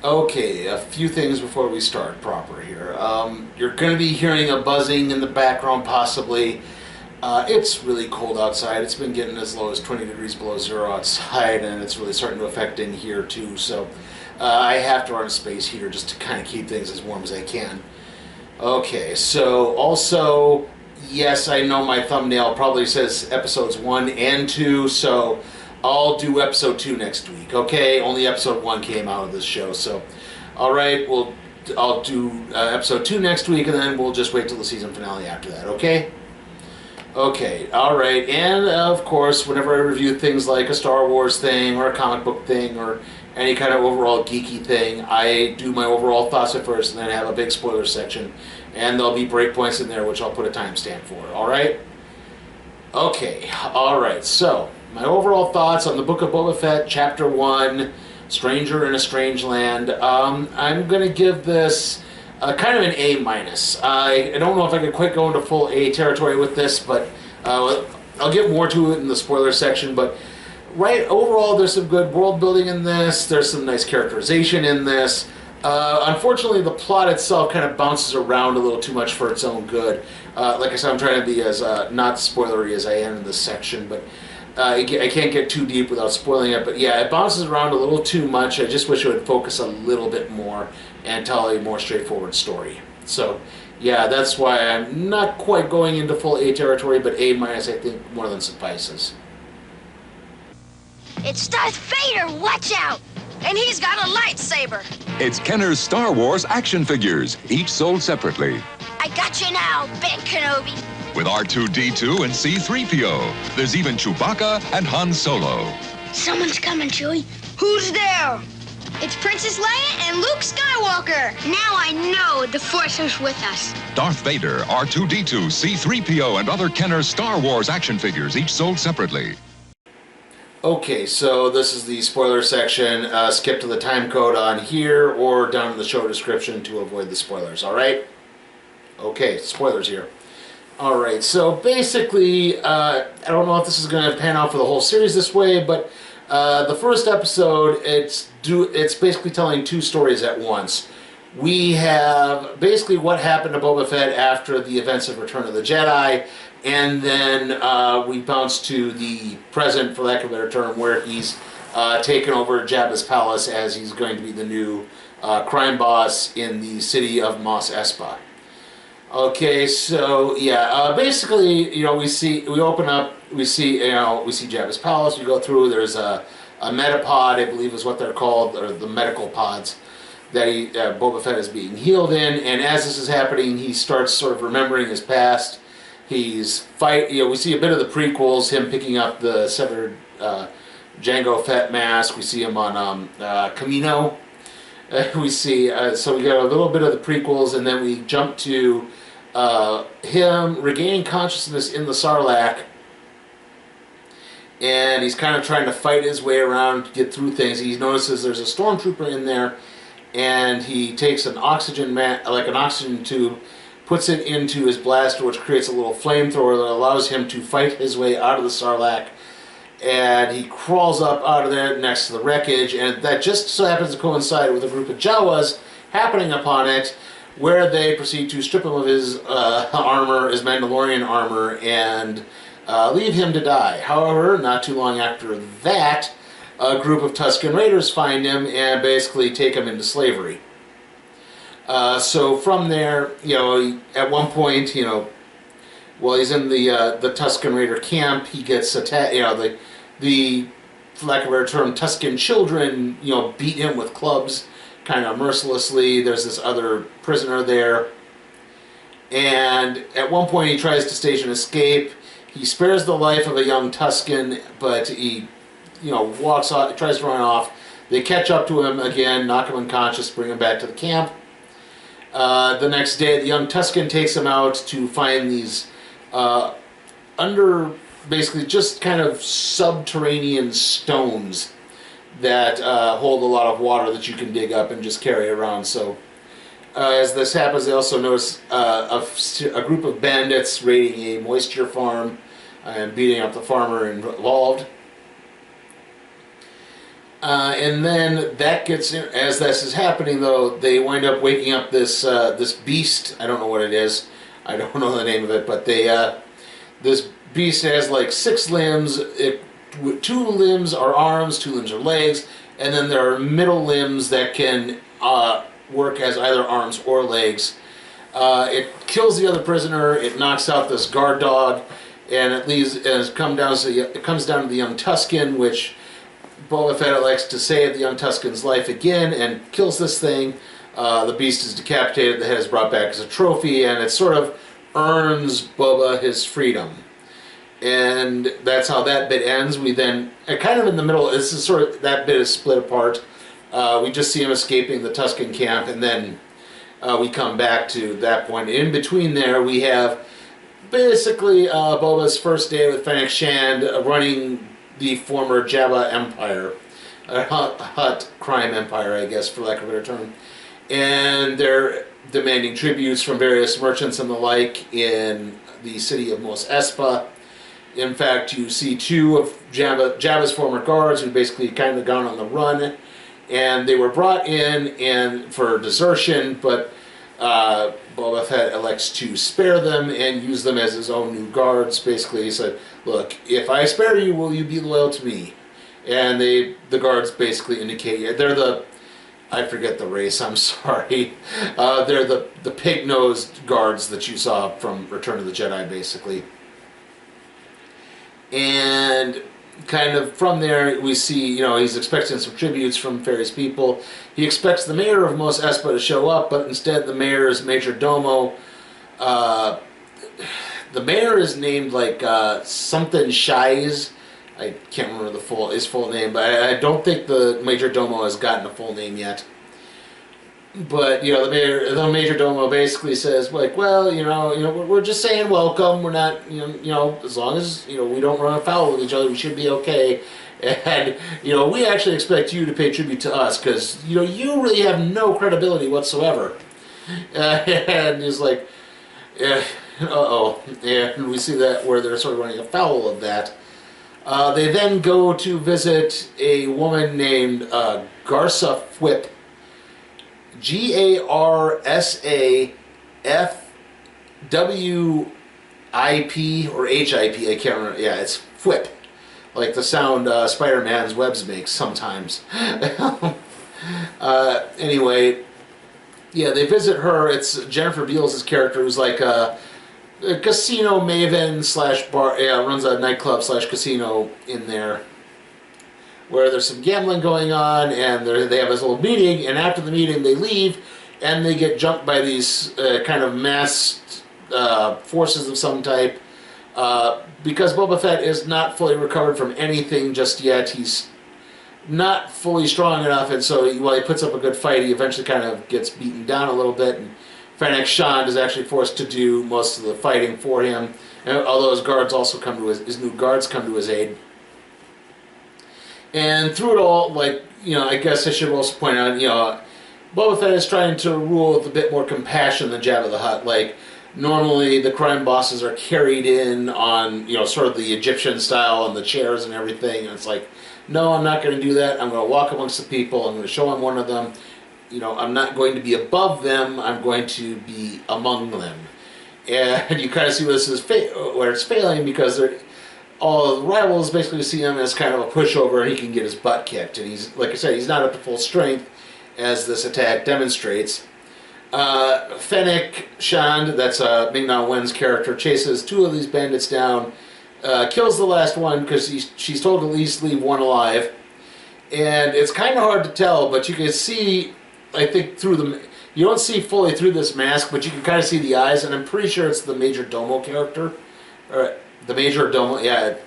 Okay, a few things before we start proper here. You're going to be hearing a buzzing in the background, possibly. It's really cold outside. It's been getting as low as 20 degrees below zero outside, and it's really starting to affect in here too. So I have to run a space heater just to kind of keep things as warm as I can. Okay, so also, yes, I know my thumbnail probably says episodes 1 and 2, so I'll do episode 2 next week, okay? Only episode 1 came out of this show, so alright, I'll do episode 2 next week, and then we'll just wait till the season finale after that, okay? Okay, alright, and of course, whenever I review things like a Star Wars thing, or a comic book thing, or any kind of overall geeky thing, I do my overall thoughts at first, and then I have a big spoiler section, and there'll be breakpoints in there, which I'll put a timestamp for, alright? Okay, alright, so my overall thoughts on the Book of Boba Fett, Chapter 1, Stranger in a Strange Land. I'm going to give this kind of an A minus. I don't know if I could quite go into full A territory with this, but I'll get more to it in the spoiler section. But overall, there's some good world building in this. There's some nice characterization in this. Unfortunately, the plot itself kind of bounces around a little too much for its own good. Like I said, I'm trying to be as not spoilery as I am in this section, but I can't get too deep without spoiling it. But yeah, it bounces around a little too much. I just wish it would focus a little bit more and tell a more straightforward story. So yeah, that's why I'm not quite going into full A territory, but A minus I think more than suffices. It's Darth Vader, watch out! And he's got a lightsaber. It's Kenner's Star Wars action figures, each sold separately. I got you now, Ben Kenobi. With R2-D2 and C-3PO. There's even Chewbacca and Han Solo. Someone's coming, Chewie. Who's there? It's Princess Leia and Luke Skywalker. Now I know the Force is with us. Darth Vader, R2-D2, C-3PO, and other Kenner Star Wars action figures, each sold separately. Okay, so this is the spoiler section. Skip to the time code on here or down in the show description to avoid the spoilers, alright? Okay, spoilers here. Alright, so basically, I don't know if this is going to pan out for the whole series this way, but the first episode, it's basically telling two stories at once. We have basically what happened to Boba Fett after the events of Return of the Jedi, and then we bounce to the present, for lack of a better term, where he's taken over Jabba's palace as he's going to be the new crime boss in the city of Mos Espa. Okay, so yeah, basically, we open up, we see Jabba's palace. We go through. There's a metapod, I believe is what they're called, or the medical pods that Boba Fett is being healed in. And as this is happening, he starts sort of remembering his past. We see a bit of the prequels, him picking up the severed Jango Fett mask. We see him on Camino. We see, so we got a little bit of the prequels, and then we jump to him regaining consciousness in the Sarlacc, and he's kind of trying to fight his way around to get through things. He notices there's a stormtrooper in there, and he takes an oxygen tube, puts it into his blaster, which creates a little flamethrower that allows him to fight his way out of the Sarlacc. And he crawls up out of there next to the wreckage, and that just so happens to coincide with a group of Jawas happening upon it, where they proceed to strip him of his armor, his Mandalorian armor, and leave him to die. However, not too long after that, a group of Tuscan Raiders find him and basically take him into slavery. So from there, at one point, while he's in the Tuscan Raider camp, he gets attacked. The for lack of a better term, Tuscan children, beat him with clubs, kind of mercilessly. There's this other prisoner there, and at one point he tries to stage an escape. He spares the life of a young Tuscan, but he, walks off, tries to run off. They catch up to him again, knock him unconscious, bring him back to the camp. The next day, the young Tuscan takes him out to find these basically just kind of subterranean stones that hold a lot of water that you can dig up and just carry around. So as this happens, they also notice a group of bandits raiding a moisture farm and beating up the farmer involved. And then that gets in, as this is happening, though, they wind up waking up this this beast. I don't know what it is. I don't know the name of it, but they this beast has like 6 limbs. 2 limbs are arms, 2 limbs are legs, and then there are middle limbs that can work as either arms or legs. It kills the other prisoner. It knocks out this guard dog, and it comes down to the young Tuscan, which Boba Fett elects to save the young Tuscan's life again and kills this thing. The beast is decapitated, the head is brought back as a trophy, and it sort of earns Boba his freedom. And that's how that bit ends. We then, kind of in the middle, this is sort of, that bit is split apart. We just see him escaping the Tuscan camp, and then we come back to that point. In between there, we have basically Boba's first day with Fennec Shand running the former Jabba Empire, Hutt crime empire, I guess, for lack of a better term. And they're demanding tributes from various merchants and the like in the city of Mos Espa. In fact, you see 2 of Jabba's former guards who basically kind of gone on the run, and they were brought in for desertion, but Boba Fett elects to spare them and use them as his own new guards. Basically, he said, look, if I spare you, will you be loyal to me? And the guards basically indicate, they're I forget the race, I'm sorry. They're the pig-nosed guards that you saw from Return of the Jedi, basically. And kind of from there, we see, he's expecting some tributes from various people. He expects the mayor of Mos Espa to show up, but instead the mayor's major domo, the mayor is named like something Shies. I can't remember his full name, but I don't think the major domo has gotten a full name yet. But the major domo basically says, like, well, we're just saying welcome. We're not, as long as we don't run afoul with each other, we should be okay. And we actually expect you to pay tribute to us because you really have no credibility whatsoever. And he's like, uh-oh, and we see that where they're sort of running afoul of that. They then go to visit a woman named Garsa Fwip. Garsafwip or HIP, I can't remember. Yeah, it's Fwip. Like the sound Spider-Man's webs makes sometimes. Anyway, yeah, they visit her. It's Jennifer Beals' character, who's like a casino maven / bar, runs a nightclub / casino in there, where there's some gambling going on, and they have this little meeting, and after the meeting they leave, and they get jumped by these kind of masked forces of some type. Because Boba Fett is not fully recovered from anything just yet, he's not fully strong enough, and so while he puts up a good fight, he eventually kind of gets beaten down a little bit, and Fennec Shand is actually forced to do most of the fighting for him, and although his guards also come to his new guards come to his aid. And through it all, like, I guess I should also point out, Boba Fett is trying to rule with a bit more compassion than Jabba the Hutt. Like, normally the crime bosses are carried in on, sort of the Egyptian style and the chairs and everything, and it's like, no, I'm not going to do that. I'm going to walk amongst the people. I'm going to show I'm one of them. I'm not going to be above them. I'm going to be among them. And you kind of see where this is where it's failing, because all the rivals basically see him as kind of a pushover, and he can get his butt kicked. And he's, like I said, he's not up to full strength, as this attack demonstrates. Fennec Shand, that's Ming-Na Wen's character, chases 2 of these bandits down, kills the last one because she's told to at least leave one alive. And it's kind of hard to tell, but you can see, I think, you don't see fully through this mask, but you can kind of see the eyes, and I'm pretty sure it's the Major Domo character. The Major Domo, yeah,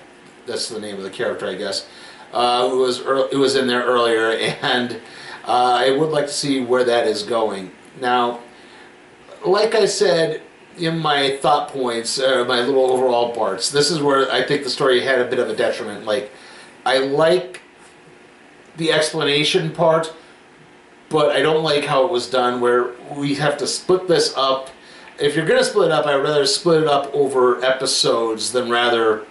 that's the name of the character, I guess. It was in there earlier, and I would like to see where that is going. Now, like I said in my thought points, my little overall parts, this is where I think the story had a bit of a detriment. Like, I like the explanation part, but I don't like how it was done, where we have to split this up. If you're going to split it up, I'd rather split it up over episodes than rather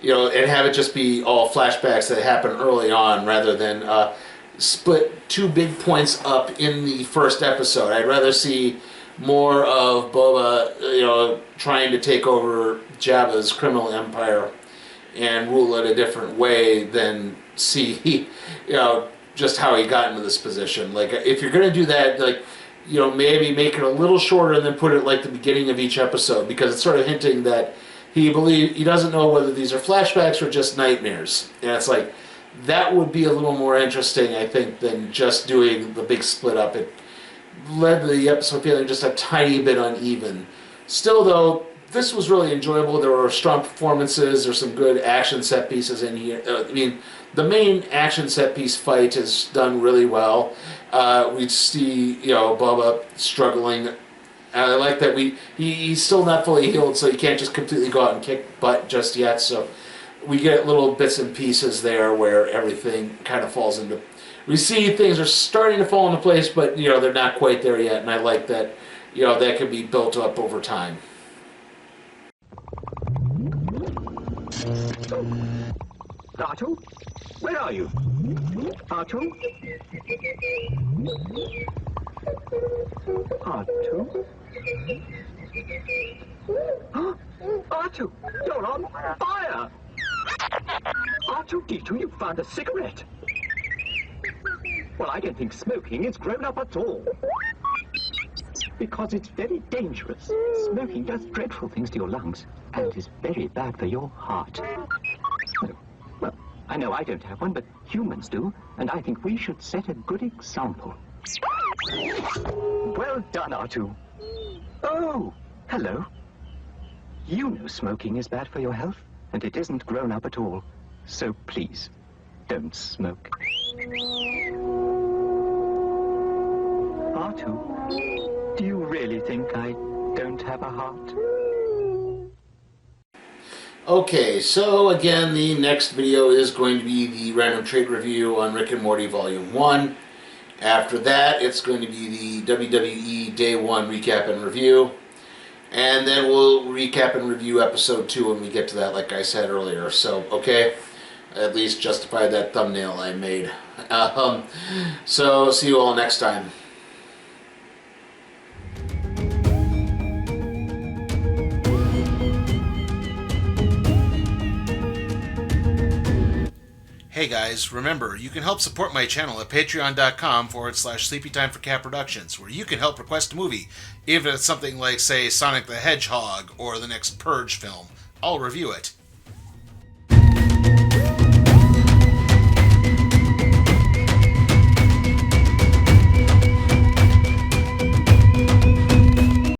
and have it just be all flashbacks that happen early on rather than split two big points up in the first episode. I'd rather see more of Boba, trying to take over Jabba's criminal empire and rule it a different way than see, just how he got into this position. Like, if you're going to do that, like, maybe make it a little shorter and then put it like the beginning of each episode, because it's sort of hinting that he doesn't know whether these are flashbacks or just nightmares. And it's like, that would be a little more interesting, I think, than just doing the big split up. It led the episode feeling just a tiny bit uneven. Still, though, this was really enjoyable. There were strong performances. There's some good action set pieces in here. The main action set piece fight is done really well. We see, Boba struggling. I like that he's still not fully healed, so he can't just completely go out and kick butt just yet. So we get little bits and pieces there where everything kind of falls into. We see things are starting to fall into place, but they're not quite there yet. And I like that. That can be built up over time. Artu? Where are you? Artu? Artu? Huh? Artu, you're on fire! R2-D2, you found a cigarette. Well, I don't think smoking is grown up at all. Because it's very dangerous. Smoking does dreadful things to your lungs, and is very bad for your heart. Well, I know I don't have one, but humans do, and I think we should set a good example. Well done, R2. Oh, hello. You know smoking is bad for your health, and it isn't grown up at all. So please, don't smoke. R2, do you really think I don't have a heart? Okay, so again, the next video is going to be the random trade review on Rick and Morty Volume 1. After that, it's going to be the WWE Day 1 recap and review. And then we'll recap and review Episode 2 when we get to that, like I said earlier. So, okay, at least justify that thumbnail I made. So, see you all next time. Hey guys, remember, you can help support my channel at patreon.com/SleepyTimeForCat Productions, where you can help request a movie, even if it's something like, say, Sonic the Hedgehog or the next Purge film. I'll review it.